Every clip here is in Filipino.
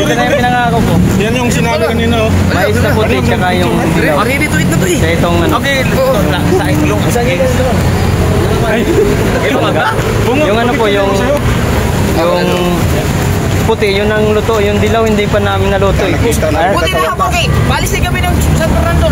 Ito na yung pinangako ko. Yan yung sinabi kanina. Mais na puti, tsaka yung dilaw. Ready to eat na to eh. Kaya itong ano. Okay, sa ilong. Yung ano po, yung puti, yun ang luto. Yung dilaw, hindi pa namin naluto eh. Buti na ako, okay. Balis na kami ng San Fernando.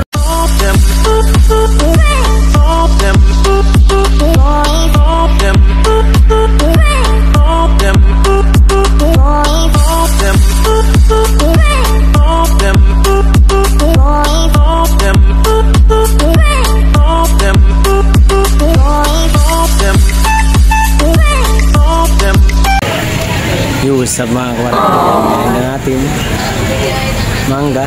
Sa mga kwarto natin mangga,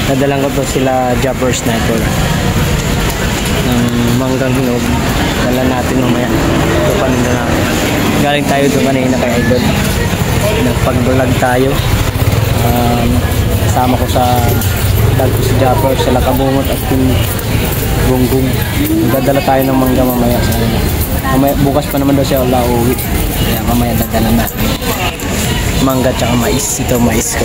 nadalang ko to sila Japper Sniper ng manggang hinog, dala natin mamaya ito paninda natin. Galing tayo doon kanina kay Idol, nagpag-vlog tayo, kasama ko sa vlog ko si Japper sa Lakabungot at yung Gunggong. Dadala tayo ng mangga mamaya sa mamaya, bukas pa naman daw siya uwi, kaya mamaya dadala natin mangga tsaka mais. Ito mais ko.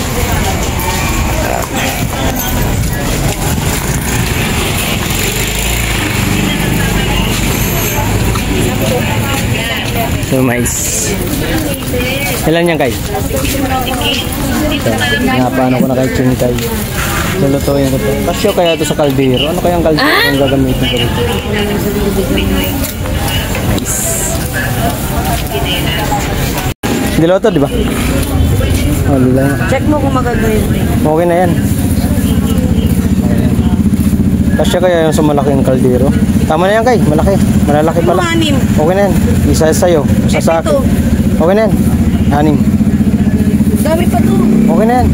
Ito mais. Ilan yan kay? Paano ko na kay Chintay. Lulutuin ko ito. Kasyo kaya ito sa kaldero. Ano kaya ang kaldero ang gagamitin ko dito? Mais. Dilaw to, di ba? Wala. Check mo kung maganda yun. Okay na yan. Kasya kaya yung sa malaking kaldero. Tama na yan kay, malaki. Malalaki pala. Okay na yan. Isa sa'yo, isa sa akin. Okay na yan. 6. Dami pa to. Okay na yan.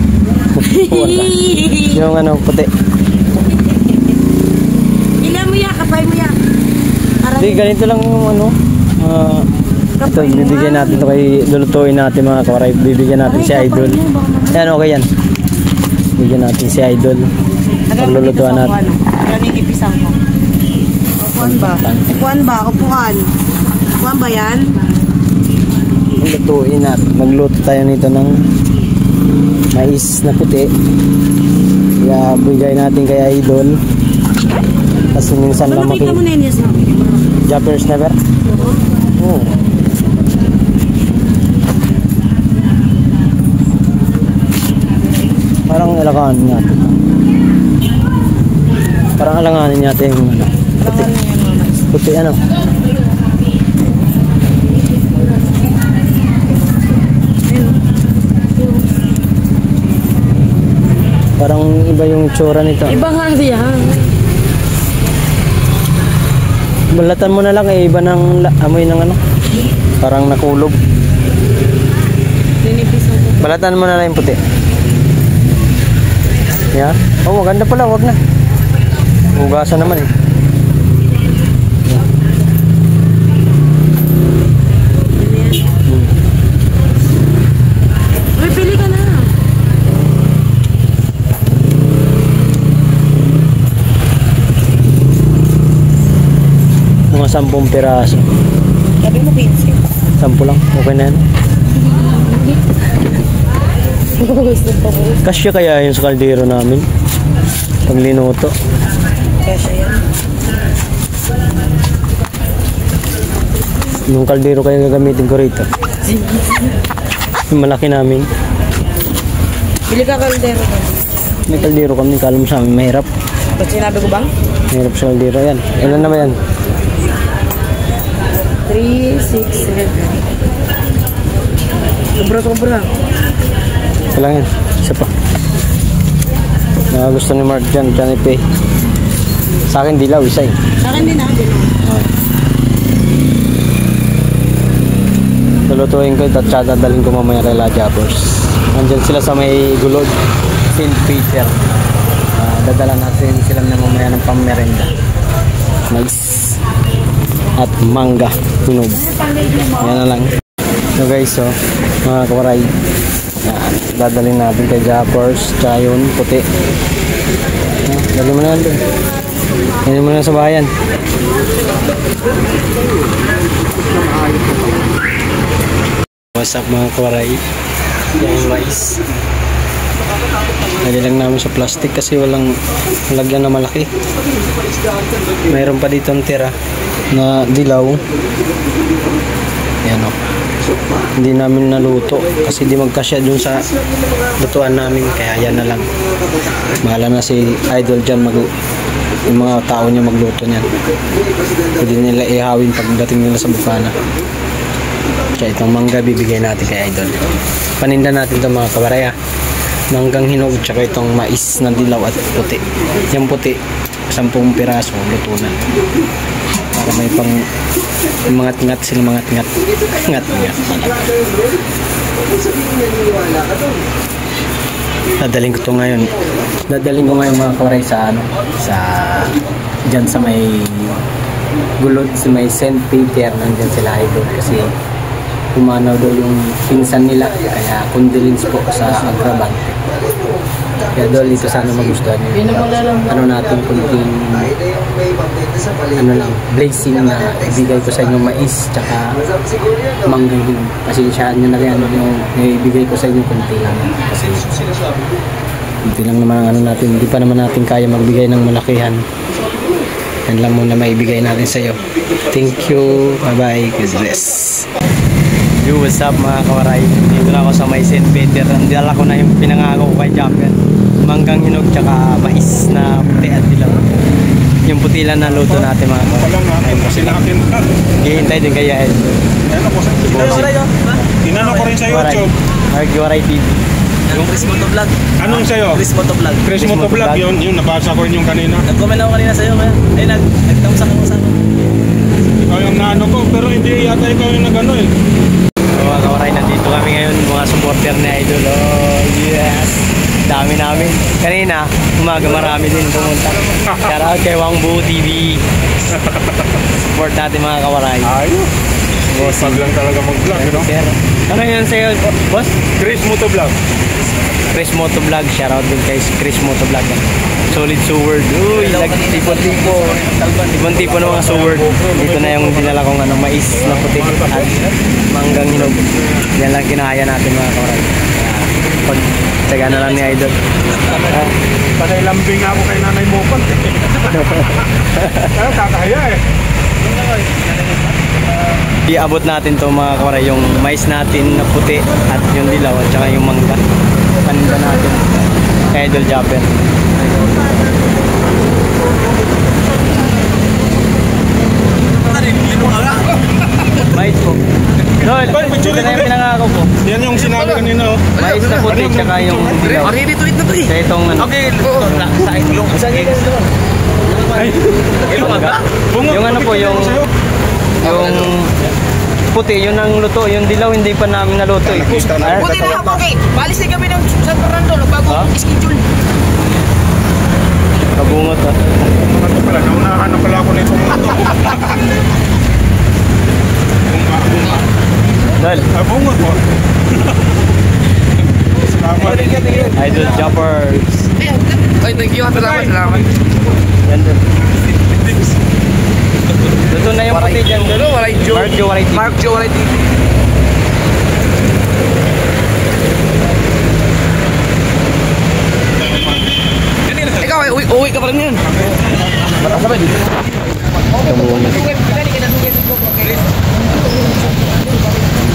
Yung ano, puti. Ilan mo yan, kapay mo yan. Hindi, ganito lang yung ano. Ito, bibigyan natin ito kay lulutuin natin mga kawaray. Bibigyan natin si Idol. Yan, okay yan. Bibigyan natin si Idol. Paglulutuan natin. Nanigipisan ko. Upuan ba? Upuan ba? Upuan. Upuan ba yan? Lutuin natin. Magluto tayo nito ng mais na puti. Kaya bigay natin kay Idol. Tapos minsan lang makikita mo na yun yes. Japper Sniper? Oo. Parang alanganin natin. Parang alanganin natin yung ano. Puti ano. Parang iba yung tsura nito. Iba nga yan. Balatan mo na lang eh, iba ng amoy ng ano. Parang nakulog. Balatan mo na lang yung puti. Yeah. Oh, maganda pala, wag na. Hugasan naman eh. Uy, pili ka na. Mga 10 piraso. Sabi mo 15. 10 lang, okay na yan. Kasya kaya yun sa kaldero namin pag linuto. Kasya yan. Yung kaldero kaya gagamitin ko rito. Yung malaki namin. Bili ka kaldero ka. May kaldero kami, kala mo sa amin mahirap. Ba't sinabi ko bang? Mahirap sa kaldero yan. Ilan naman yan? 3, 6, 7. Sobra. Kailangan yan. Isa pa. Gusto ni Mark dyan ipay. Sa akin dilaw, isa eh. Sa akin din Lulutuin ko at dadalhin ko mamaya kay La Jabbers. Andyan sila sa may gulod. St. Peter. Dadala natin sila na mamaya ng pammerenda. Mais. At mangga. Hinog. Yan na lang. So guys, so, mga kawaray. Dadalhin natin kay Jabbers. Tsaka yun, puti. Dali mo na yan doon. Dali mo na sa bayan. What's up mga kawaray? Yung mais. Nalilang namin sa plastic kasi walang lagyan na malaki. Mayroon pa dito ang tira na dilaw. Yan o. Hindi namin naluto kasi di magkasya dun sa lutuan namin, kaya yan na lang. Mahala na si Idol dyan yung mga tao niya magluto niyan. Pwede nila ihawin pagdating nila sa bukana. Kaya itong mangga bibigay natin kay Idol. Paninda natin itong mga kawaraya. Manggang hinog tsaka itong mais na dilaw at puti. Yung puti 10 piraso luto na. Para may pang mangat-ngat sila, mangat-ngat. Ngat-ngat. Dadaling ko to ngayon. Dadaling ko ngayon mga kawaray sa dyan sa may gulod, sa may St. Peter. Nandyan sila Idol kasi pumanaw daw yung pinsan nila, kaya condolence po sa Agrabante. Kaya doon dito sana magustuhan nyo. Ano natin kunting blazing na ibigay ko sa inyo mais tsaka mangga din. Pasinsyahan nyo na rin yung ibigay ko sa inyo kunti lang. Kasi kunti lang naman ang ano natin. Hindi pa naman natin kaya magbigay ng malakihan. Yan lang muna maibigay natin sa iyo. Thank you. Bye bye. God bless. Yo, what's up mga kawaray? Dito na ako sa may St. Peter. Nandala ko na yung pinangako ko kay Champion. Manggang hinog tsaka mais na puti at dilaw. Yung puti lang na luto natin mga kawaray. Hihintay din kaya Ed. Tinanong ko rin sa YouTube. Waray TV. Yung Chris Moto Vlog. Anong sa'yo? Chris Moto Vlog. Chris Moto Vlog, yun nabasa ko rin yung kanina. Nag-comment ako kanina sa'yo kaya. Ay, nagtamusak ako sa akin. Ikaw yung naano ko, pero hindi yata ikaw yung nagano eh. Mga kawaray, nandito kami ngayon, mga supporter ni Idol. Oh, yes! Dami namin. Kanina, umaga marami din pumunta. Shout out kay Wangbu TV. Support natin mga kawaray. Ayos. Pag lang talaga mag-vlog, you know? Ano yun sa'yo, boss? Chris Moto Vlog. Chris Moto Vlog. Shout out din kay Chris Moto Vlog. Solid sword. Uy, tipo-tipo. Tipo-tipo ng mga sword. Dito na yung dinala kong mais na puti at manggang hinog. Yan lang kinahaya natin mga kawaray. Pagtsaga na lang ni Idol. Panay lambing ako kay Nanay Mopan. Kaya kakaya eh. Iabot natin to mga kawaray, yung mais natin na puti at yung dilaw at saka yung mangga. Paninda natin kay Idol Japper. Mais po. Dol, ito na yung pinangako ko. Yan yung sinabi kanina oh. Mais na puti tsaka yung dilaw. Ready to eat na to eh. Kaya itong ano. Okay, sa itlog. Ay, Yung ano po, yung puti, yun ang luto. Yung dilaw, hindi pa namin naluto eh. Buti na ako, okay. Balis na kami ng San Fernando, bago schedule. Kabungot ah. ano pala, naunahan na pala ako nito mundo. Bunga. Dol, Bunga po. Salamat. Idol Choppers. Ay, thank you. Salamat. Yan dun. Luto na yung puti dyan dun. Mark Joe, Waray TV. Ikaw, uwi ka pa rin yan.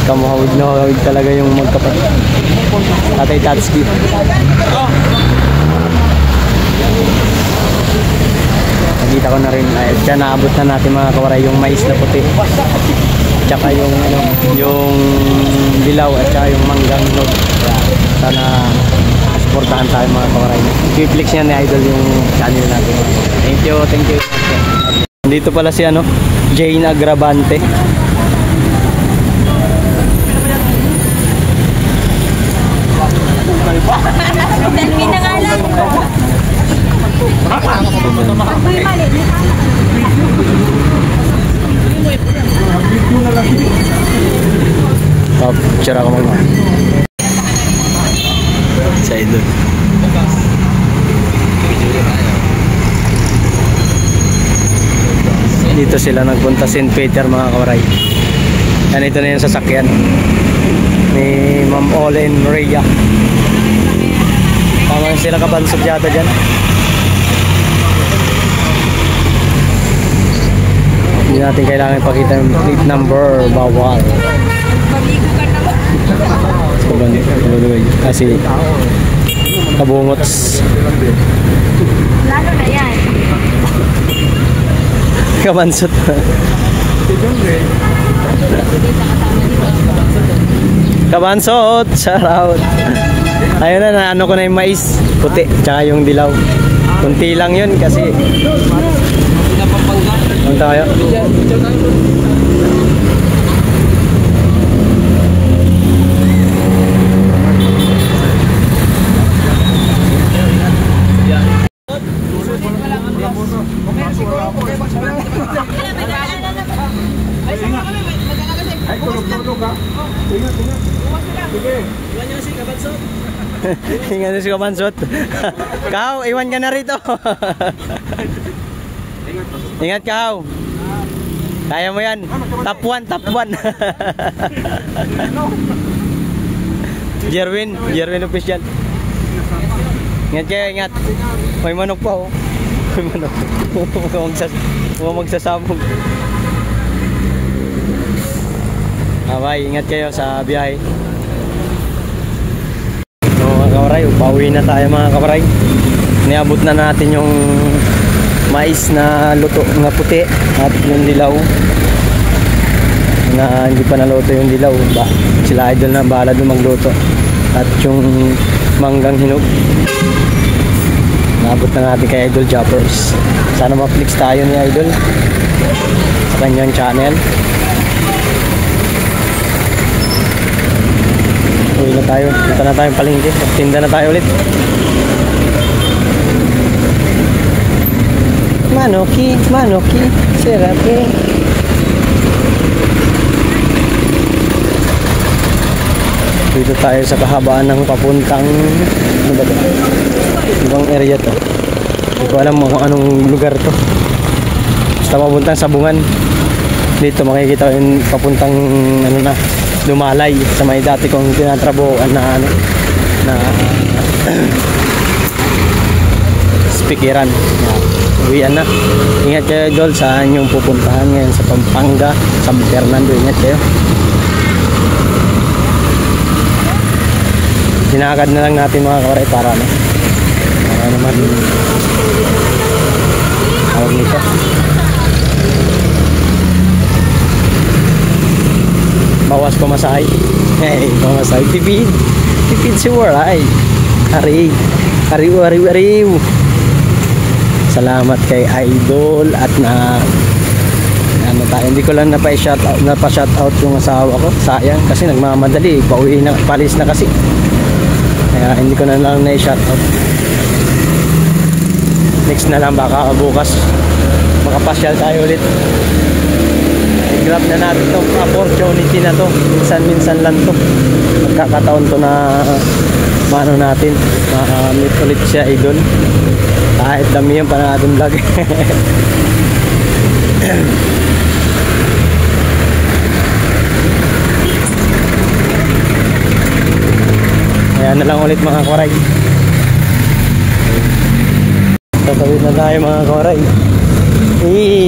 Kamuhawig na hawig talaga yung magkapatid. Tatay Tatsuki. Nakita ko na rin, dyan naabot na natin mga kawaray yung mais na puti. Tsaka yung yung dilaw at tsaka yung manggang hinog. Sana supportahan tayo mga kawaray. I-flex niya ni Idol yung channel natin. Thank you. Dito pala si Jane Agrabante. Picture ako mga sa Idol. Dito sila nagpunta St. Peter mga kawaray. Yan, ito na yung sasakyan ni Ma'am Olen Rhea. Tama sila kabansog yata dyan. Hindi natin kailangan ipakita yung plate number. Bawal. Kasi kabungots. Lalo na yan. Kabansot. Kabansot. Shout out. Ayun na, ano ko na yung mais. Puti. Tsaka yung dilaw. Kunti lang yun kasi. Punta kayo. Ingat na si Kabansot. Kau, iwan ka na rito. Ingat kau. Kaya mo yan. Top 1, top 1. Jerwin official. Ingat kayo, ingat. May manok pa oh. May manok. Huwag magsasabog. Bye, ingat kayo sa biyahe. Mga kawaray, pauwi na tayo mga kawaray. Niabot na natin yung mais na luto na puti at yung dilaw na hindi pa naluto yung dilaw ba, sila idol na bahala doon magluto at yung manggang hinog naabot na natin kay Idol Joppers. Sana ma-flex tayo ni Idol sa kanyang channel. Uwi na tayo, punta na tayong palengke, tinda na tayo ulit. Manoki, serapi. Dito tayo sa kahabaan ng papuntang ano ba ito? Ibang area to. Hindi ko alam kung anong lugar to. Basta papuntang Sabungan. Dito makikita yung papuntang ano na, Lumalay sa may dati kong tinatrabuhan na ano na speakeran. Uwian na. Ingat kayo idol sa inyong pupuntahan ngayon sa Pampanga, San Fernando. Ingat kayo. Hinakad na lang natin mga kawaray para ano, para naman tawag nito. Bawas pamasahe. Hey, pamasahe. Tipid si Waray. Ariw. Salamat kay Idol at na ano tayo, hindi ko lang napa-shoutout yung asawa ko. Sayang kasi nagmamadali, pauwi na, palis na kasi. Kaya hindi ko na lang na-shoutout. Next na lang, baka bukas makapasyal tayo ulit. I-grab na natin itong opportunity na to. Minsan lang to. Magkakataon to na maano natin, meet ulit siya Idol. Kahit dami yung pa natin vlog. Ayan na lang ulit mga koray. Tatawid na tayo mga koray.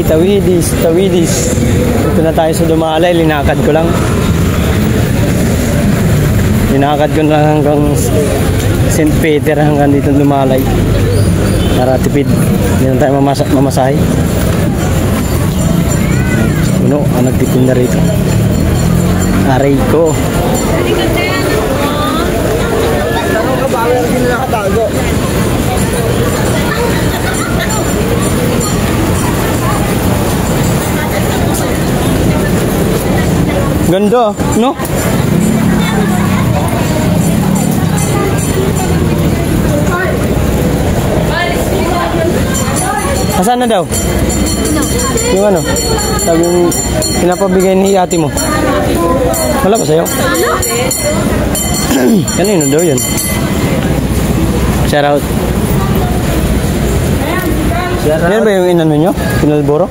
Tawidis. Dito na tayo sa Dumalay. Linakad ko lang hanggang St. Peter, hanggang dito Dumalay para tipid. Hindi na tayo mamasahe. Puno ang nagtitinda rito. Aray ko. Ganda, no? Asan na daw? Yung ano? Sabi yung pinapabigay ni ate mo. Wala ba sa'yo? Kanino daw yun? Shout out. Yan ba yung inano nyo? Pinalboro?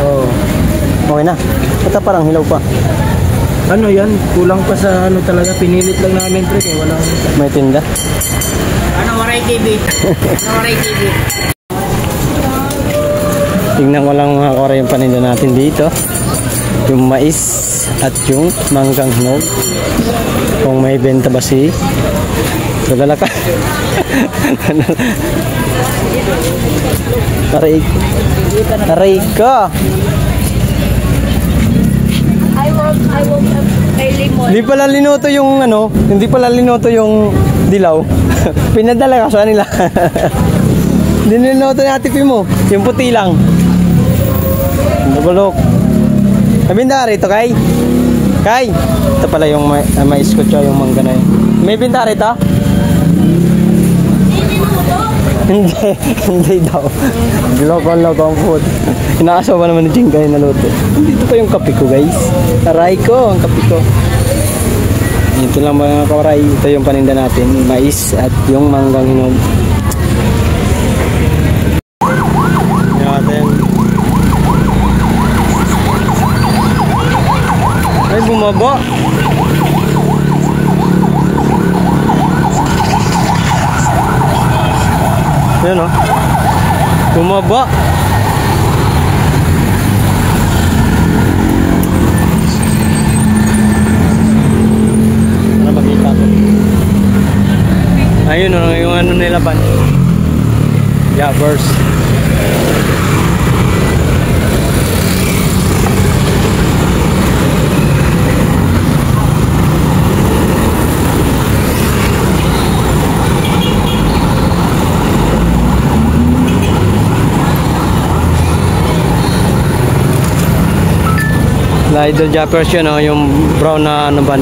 Oo. Okay na. Basta parang hilaw pa. Ano yan? Kulang pa sa ano talaga. Pinilit lang namin pre. Walang... May tinda? Ano, Waray TV? Ano, Waray TV? Tingnan ko lang mga kore yung paninda natin dito. Yung mais at yung manggang hinog. Kung may benta ba si Tulala ka. Aray ka. I will pay limon. Hindi pala linuto yung ano, hindi pala linuto yung dilaw. Pinadala ka sa nila. Hindi niluto ni Ate Pi mo, yung puti lang. Nagulok. May rito, Kay? Kay! Ito pala yung mais ko yung mangga na yun. May binta rito? Hindi, hindi daw. Loko ang food. Inaasawa naman ni Jingga yung naluto. Dito pa yung kape ko, guys. Aray ko, ang kape ko. Ito lang mga kawaray. Ito yung paninda natin. Mais at yung manggang hinog. Natin. Ay, bumaba. Yan o. Bumaba. Para makita ko. Ayun o, yung ano nila ba? Jabbers. Idol Jappers yun, yung brown na ano ban.